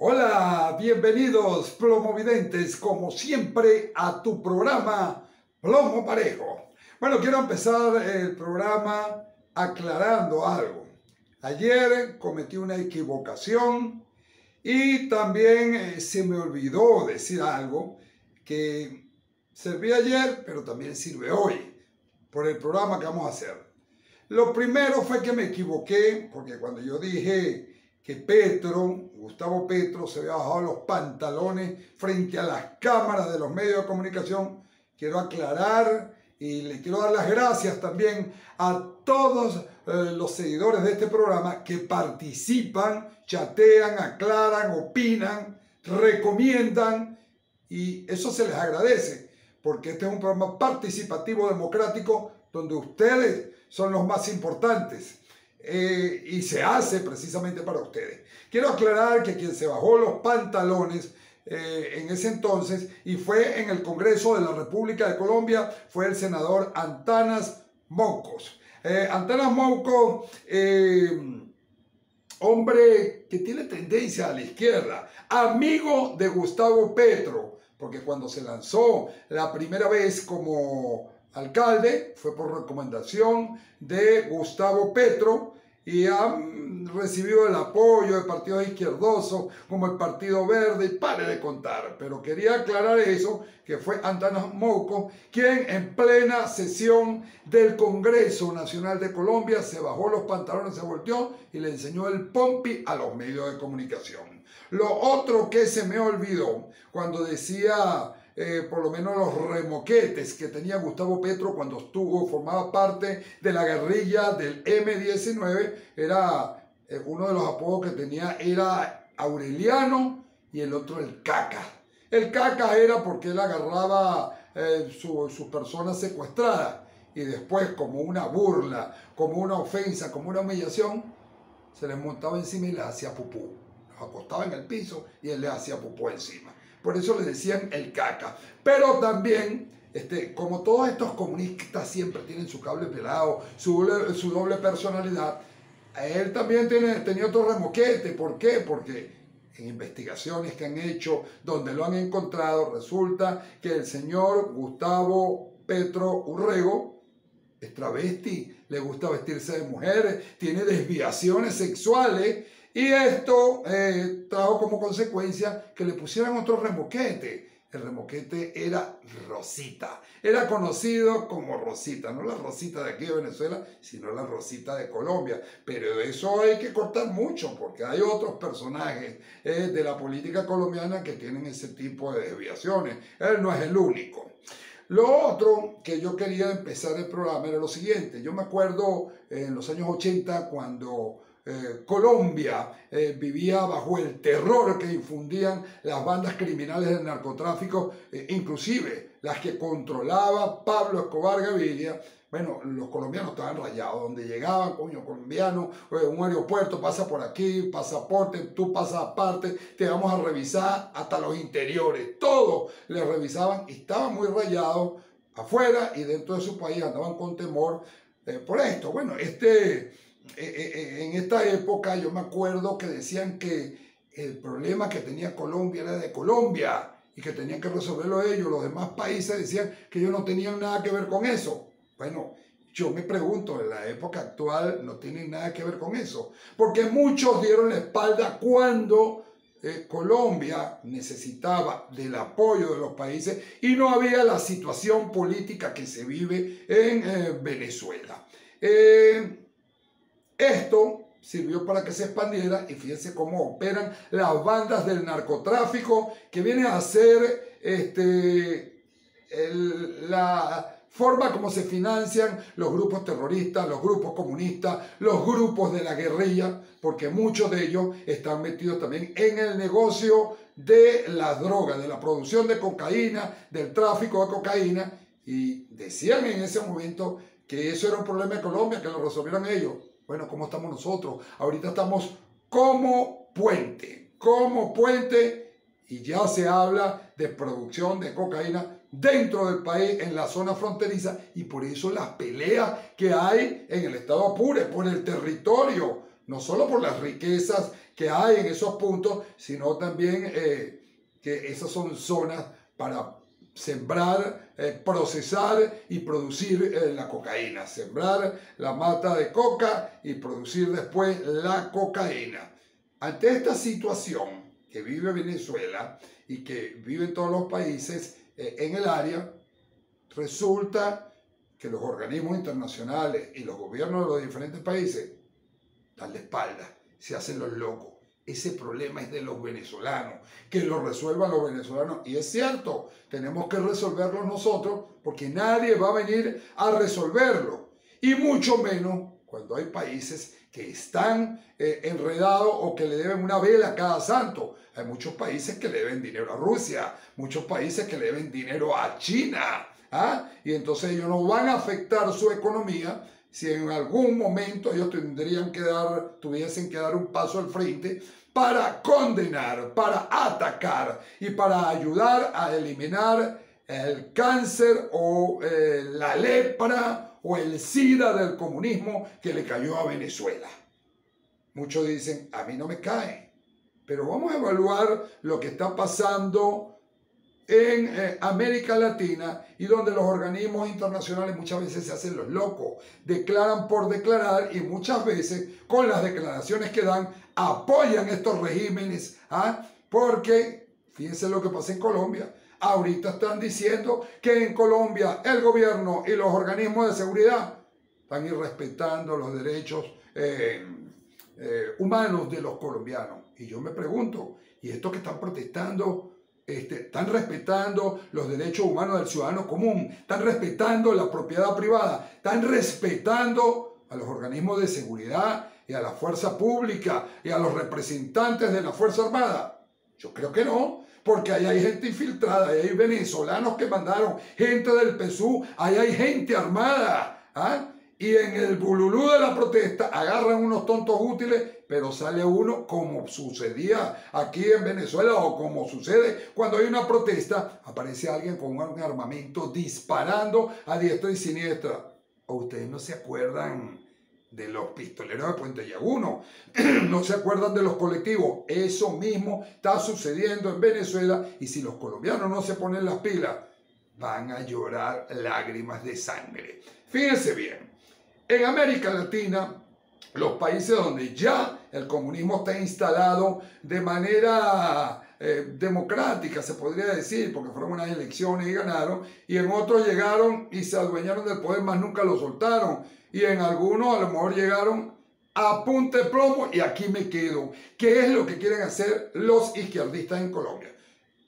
Hola, bienvenidos plomovidentes, como siempre, a tu programa Plomo Parejo. Bueno, quiero empezar el programa aclarando algo. Ayer cometí una equivocación y también se me olvidó decir algo que servía ayer, pero también sirve hoy, por el programa que vamos a hacer. Lo primero fue que me equivoqué, porque cuando yo dije que Gustavo Petro, se había bajado los pantalones frente a las cámaras de los medios de comunicación, quiero aclarar y le quiero dar las gracias también a todos los seguidores de este programa que participan, chatean, aclaran, opinan, recomiendan, y eso se les agradece, porque este es un programa participativo, democrático, donde ustedes son los más importantes. Y se hace precisamente para ustedes. Quiero aclarar que quien se bajó los pantalones en ese entonces y fue en el Congreso de la República de Colombia fue el senador Antanas Moucos. Antanas Moucos, hombre que tiene tendencia a la izquierda, amigo de Gustavo Petro, porque cuando se lanzó la primera vez como alcalde fue por recomendación de Gustavo Petro y ha recibido el apoyo de partidos izquierdosos como el Partido Verde y pare de contar. Pero quería aclarar eso, que fue Antanas Moucos quien en plena sesión del Congreso Nacional de Colombia se bajó los pantalones, se volteó y le enseñó el pompi a los medios de comunicación. Lo otro que se me olvidó cuando decía por lo menos los remoquetes que tenía Gustavo Petro cuando formaba parte de la guerrilla del M-19, era uno de los apodos que tenía era Aureliano y el otro el Caca. El Caca era porque él agarraba sus personas secuestradas y después, como una burla, como una ofensa, como una humillación, se les montaba encima y les hacía pupú. Los acostaba en el piso y él les hacía pupú encima. Por eso le decían el Caca. Pero también, como todos estos comunistas siempre tienen su cable pelado, su doble personalidad, él también tenía otro remoquete. ¿Por qué? Porque en investigaciones que han hecho, donde lo han encontrado, resulta que el señor Gustavo Petro Urrego es travesti, le gusta vestirse de mujeres, tiene desviaciones sexuales. Y esto trajo como consecuencia que le pusieran otro remoquete. El remoquete era Rosita. Era conocido como Rosita. No la Rosita de aquí de Venezuela, sino la Rosita de Colombia. Pero de eso hay que cortar mucho, porque hay otros personajes de la política colombiana que tienen ese tipo de desviaciones. Él no es el único. Lo otro que yo quería empezar el programa era lo siguiente. Yo me acuerdo en los años 80 cuando Colombia vivía bajo el terror que infundían las bandas criminales del narcotráfico, inclusive las que controlaba Pablo Escobar Gaviria. Bueno, los colombianos estaban rayados, donde llegaban, coño, colombiano, un aeropuerto, pasa por aquí, pasaporte, tú pasas aparte, te vamos a revisar hasta los interiores, todo les revisaban y estaban muy rayados afuera y dentro de su país andaban con temor por esto. Bueno, en esta época yo me acuerdo que decían que el problema que tenía Colombia era de Colombia y que tenían que resolverlo ellos. Los demás países decían que ellos no tenían nada que ver con eso. Bueno, yo me pregunto, en la época actual no tienen nada que ver con eso, porque muchos dieron la espalda cuando Colombia necesitaba del apoyo de los países y no había la situación política que se vive en Venezuela. Esto sirvió para que se expandiera y fíjense cómo operan las bandas del narcotráfico, que viene a ser la forma como se financian los grupos terroristas, los grupos comunistas, los grupos de la guerrilla, porque muchos de ellos están metidos también en el negocio de las drogas, de la producción de cocaína, del tráfico de cocaína, y decían en ese momento que eso era un problema de Colombia, que lo resolvieran ellos. Bueno, ¿cómo estamos nosotros? Ahorita estamos como puente, y ya se habla de producción de cocaína dentro del país, en la zona fronteriza, y por eso las peleas que hay en el estado Apure, por el territorio, no solo por las riquezas que hay en esos puntos, sino también que esas son zonas para sembrar, procesar y producir la cocaína. Sembrar la mata de coca y producir después la cocaína. Ante esta situación que vive Venezuela y que viven todos los países en el área, resulta que los organismos internacionales y los gobiernos de los diferentes países dan la espalda, se hacen los locos. Ese problema es de los venezolanos, que lo resuelvan los venezolanos. Y es cierto, tenemos que resolverlo nosotros porque nadie va a venir a resolverlo. Y mucho menos cuando hay países que están enredados o que le deben una vela a cada santo. Hay muchos países que le deben dinero a Rusia, muchos países que le deben dinero a China. ¿Ah? Y entonces ellos no van a afectar su economía si en algún momento ellos tuviesen que dar un paso al frente para condenar, para atacar y para ayudar a eliminar el cáncer o la lepra o el SIDA del comunismo que le cayó a Venezuela. Muchos dicen, a mí no me cae, pero vamos a evaluar lo que está pasando en América Latina y donde los organismos internacionales muchas veces se hacen los locos, declaran por declarar y muchas veces con las declaraciones que dan apoyan estos regímenes, porque fíjense lo que pasa en Colombia. Ahorita están diciendo que en Colombia el gobierno y los organismos de seguridad están irrespetando los derechos humanos de los colombianos. Y yo me pregunto, ¿y estos que están protestando están respetando los derechos humanos del ciudadano común? ¿Están respetando la propiedad privada? ¿Están respetando a los organismos de seguridad y a la fuerza pública y a los representantes de la Fuerza Armada? Yo creo que no, porque ahí hay gente infiltrada, ahí hay venezolanos que mandaron, gente del PSUV, ahí hay gente armada, y en el bululú de la protesta agarran unos tontos útiles, pero sale uno como sucedía aquí en Venezuela o como sucede cuando hay una protesta, aparece alguien con un armamento disparando a diestra y siniestra. ¿O ustedes no se acuerdan de los pistoleros de Puente Llaguno? ¿No se acuerdan de los colectivos? Eso mismo está sucediendo en Venezuela y si los colombianos no se ponen las pilas, van a llorar lágrimas de sangre. Fíjense bien. En América Latina, los países donde ya el comunismo está instalado de manera democrática, se podría decir, porque fueron unas elecciones y ganaron, y en otros llegaron y se adueñaron del poder, más nunca lo soltaron, y en algunos a lo mejor llegaron a punta de plomo y aquí me quedo. ¿Qué es lo que quieren hacer los izquierdistas en Colombia?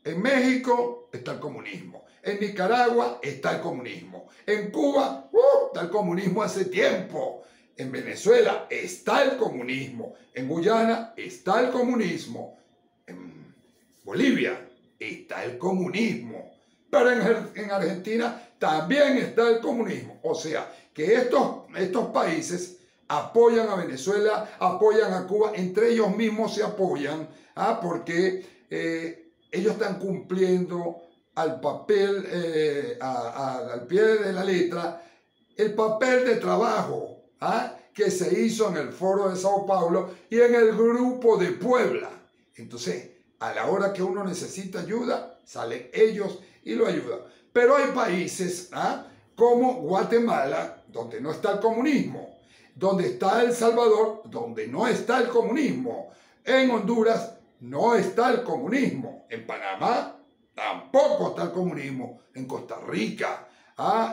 En México está el comunismo. En Nicaragua está el comunismo. En Cuba está el comunismo hace tiempo. En Venezuela está el comunismo. En Guyana está el comunismo. En Bolivia está el comunismo. Pero en Argentina también está el comunismo. O sea, que estos países apoyan a Venezuela, apoyan a Cuba, entre ellos mismos se apoyan, porque ellos están cumpliendo al papel, al pie de la letra, el papel de trabajo que se hizo en el Foro de Sao Paulo y en el Grupo de Puebla. Entonces, a la hora que uno necesita ayuda, salen ellos y lo ayudan. Pero hay países como Guatemala, donde no está el comunismo, donde está El Salvador, donde no está el comunismo, en Honduras no está el comunismo, en Panamá tampoco está el comunismo, en Costa Rica,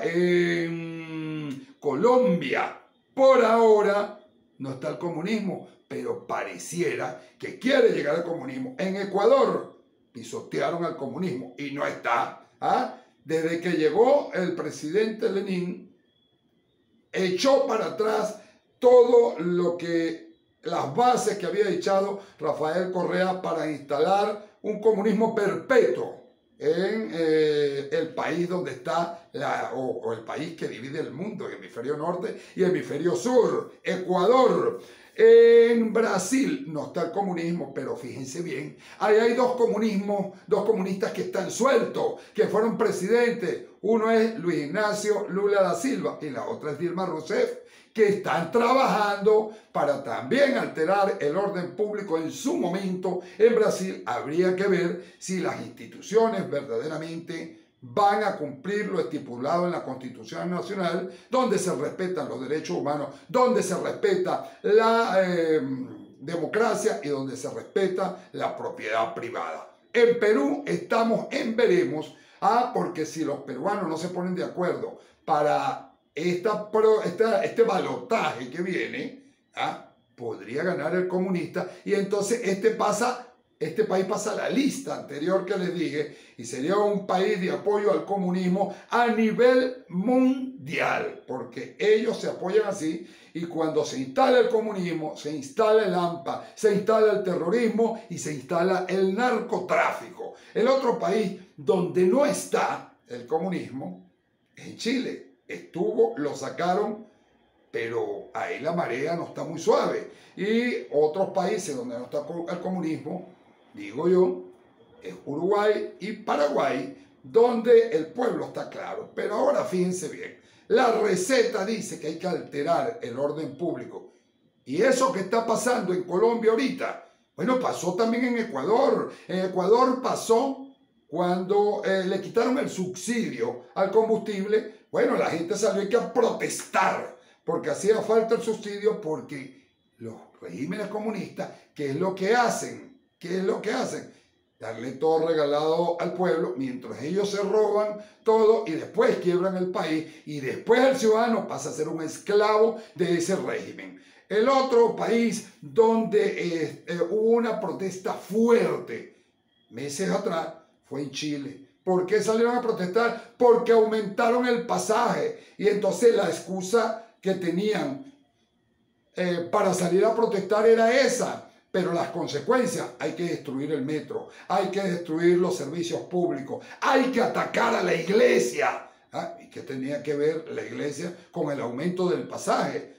en Colombia, por ahora no está el comunismo, pero pareciera que quiere llegar al comunismo. En Ecuador pisotearon al comunismo y no está. Desde que llegó el presidente Lenin, echó para atrás todo lo que las bases que había echado Rafael Correa para instalar un comunismo perpetuo en el país donde está o el país que divide el mundo, el hemisferio norte y el hemisferio sur, Ecuador. En Brasil no está el comunismo, pero fíjense bien, ahí hay dos comunistas que están sueltos, que fueron presidentes. Uno es Luis Ignacio Lula da Silva y la otra es Dilma Rousseff, que están trabajando para también alterar el orden público en su momento. En Brasil habría que ver si las instituciones verdaderamente van a cumplir lo estipulado en la Constitución Nacional, donde se respetan los derechos humanos, donde se respeta la democracia y donde se respeta la propiedad privada. En Perú estamos en veremos, porque si los peruanos no se ponen de acuerdo para este balotaje que viene, podría ganar el comunista y entonces este país pasa a la lista anterior que les dije y sería un país de apoyo al comunismo a nivel mundial, porque ellos se apoyan así y cuando se instala el comunismo, se instala el AMPA, se instala el terrorismo y se instala el narcotráfico. El otro país donde no está el comunismo es en Chile. Lo sacaron, pero ahí la marea no está muy suave. Y otros países donde no está el comunismo, digo yo, es Uruguay y Paraguay, donde el pueblo está claro. Pero ahora fíjense bien, la receta dice que hay que alterar el orden público. Y eso que está pasando en Colombia ahorita, bueno, pasó también en Ecuador. En Ecuador pasó cuando le quitaron el subsidio al combustible. Bueno, la gente salió a protestar porque hacía falta el subsidio, porque los regímenes comunistas, ¿qué es lo que hacen? ¿Qué es lo que hacen? Darle todo regalado al pueblo, mientras ellos se roban todo y después quiebran el país y después el ciudadano pasa a ser un esclavo de ese régimen. El otro país donde hubo una protesta fuerte meses atrás fue en Chile. ¿Por qué salieron a protestar? Porque aumentaron el pasaje y entonces la excusa que tenían para salir a protestar era esa. Pero las consecuencias, hay que destruir el metro, hay que destruir los servicios públicos, hay que atacar a la iglesia. ¿Y qué tenía que ver la iglesia con el aumento del pasaje?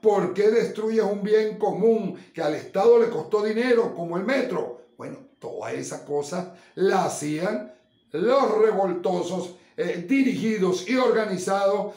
¿Por qué destruyes un bien común que al Estado le costó dinero, como el metro? Bueno, todas esas cosas las hacían los revoltosos dirigidos y organizados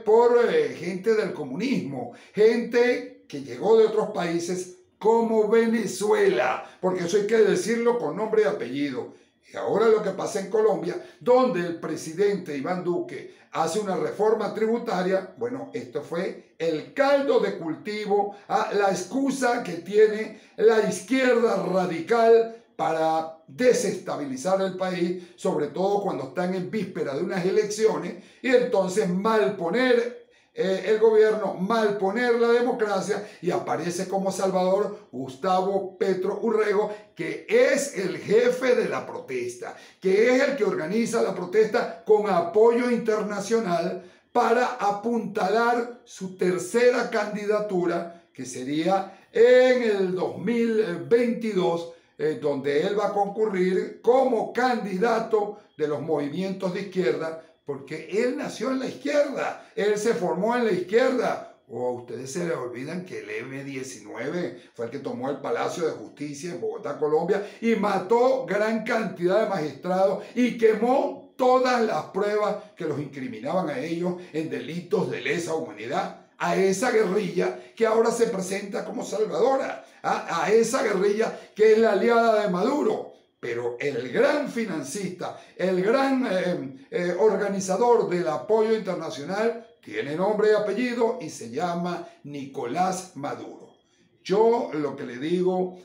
por gente del comunismo, gente que llegó de otros países como Venezuela, porque eso hay que decirlo con nombre y apellido. Y ahora lo que pasa en Colombia, donde el presidente Iván Duque hace una reforma tributaria, bueno, esto fue el caldo de cultivo, la excusa que tiene la izquierda radical para desestabilizar el país, sobre todo cuando están en víspera de unas elecciones, y entonces malponer el gobierno, malponer la democracia, y aparece como salvador Gustavo Petro Urrego, que es el jefe de la protesta, que es el que organiza la protesta con apoyo internacional para apuntalar su tercera candidatura, que sería en el 2022, donde él va a concurrir como candidato de los movimientos de izquierda, porque él nació en la izquierda, él se formó en la izquierda. O a ustedes se les olvidan que el M-19 fue el que tomó el Palacio de Justicia en Bogotá, Colombia, y mató gran cantidad de magistrados y quemó todas las pruebas que los incriminaban a ellos en delitos de lesa humanidad. A esa guerrilla que ahora se presenta como salvadora, a esa guerrilla que es la aliada de Maduro. Pero el gran financista, el gran organizador del apoyo internacional tiene nombre y apellido y se llama Nicolás Maduro. Yo lo que le digo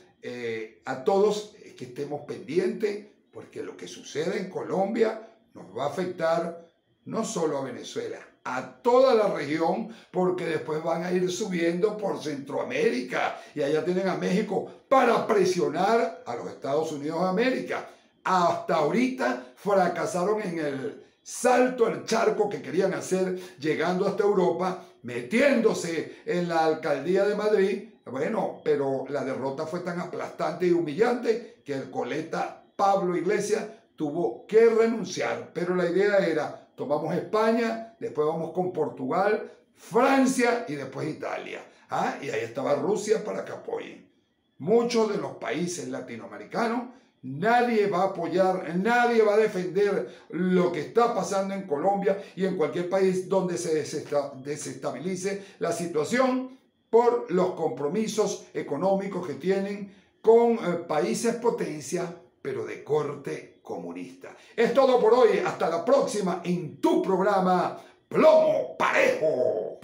a todos es que estemos pendientes, porque lo que sucede en Colombia nos va a afectar no solo a Venezuela, a toda la región, porque después van a ir subiendo por Centroamérica y allá tienen a México para presionar a los Estados Unidos de América. Hasta ahorita fracasaron en el salto al charco que querían hacer, llegando hasta Europa, metiéndose en la alcaldía de Madrid. Bueno, pero la derrota fue tan aplastante y humillante que el coleta Pablo Iglesias tuvo que renunciar. Pero la idea era tomamos España, después vamos con Portugal, Francia y después Italia. Y ahí estaba Rusia para que apoyen. Muchos de los países latinoamericanos, nadie va a apoyar, nadie va a defender lo que está pasando en Colombia y en cualquier país donde se desestabilice la situación por los compromisos económicos que tienen con países potencia, pero de corte comunista. Es todo por hoy. Hasta la próxima en tu programa Plomo Parejo.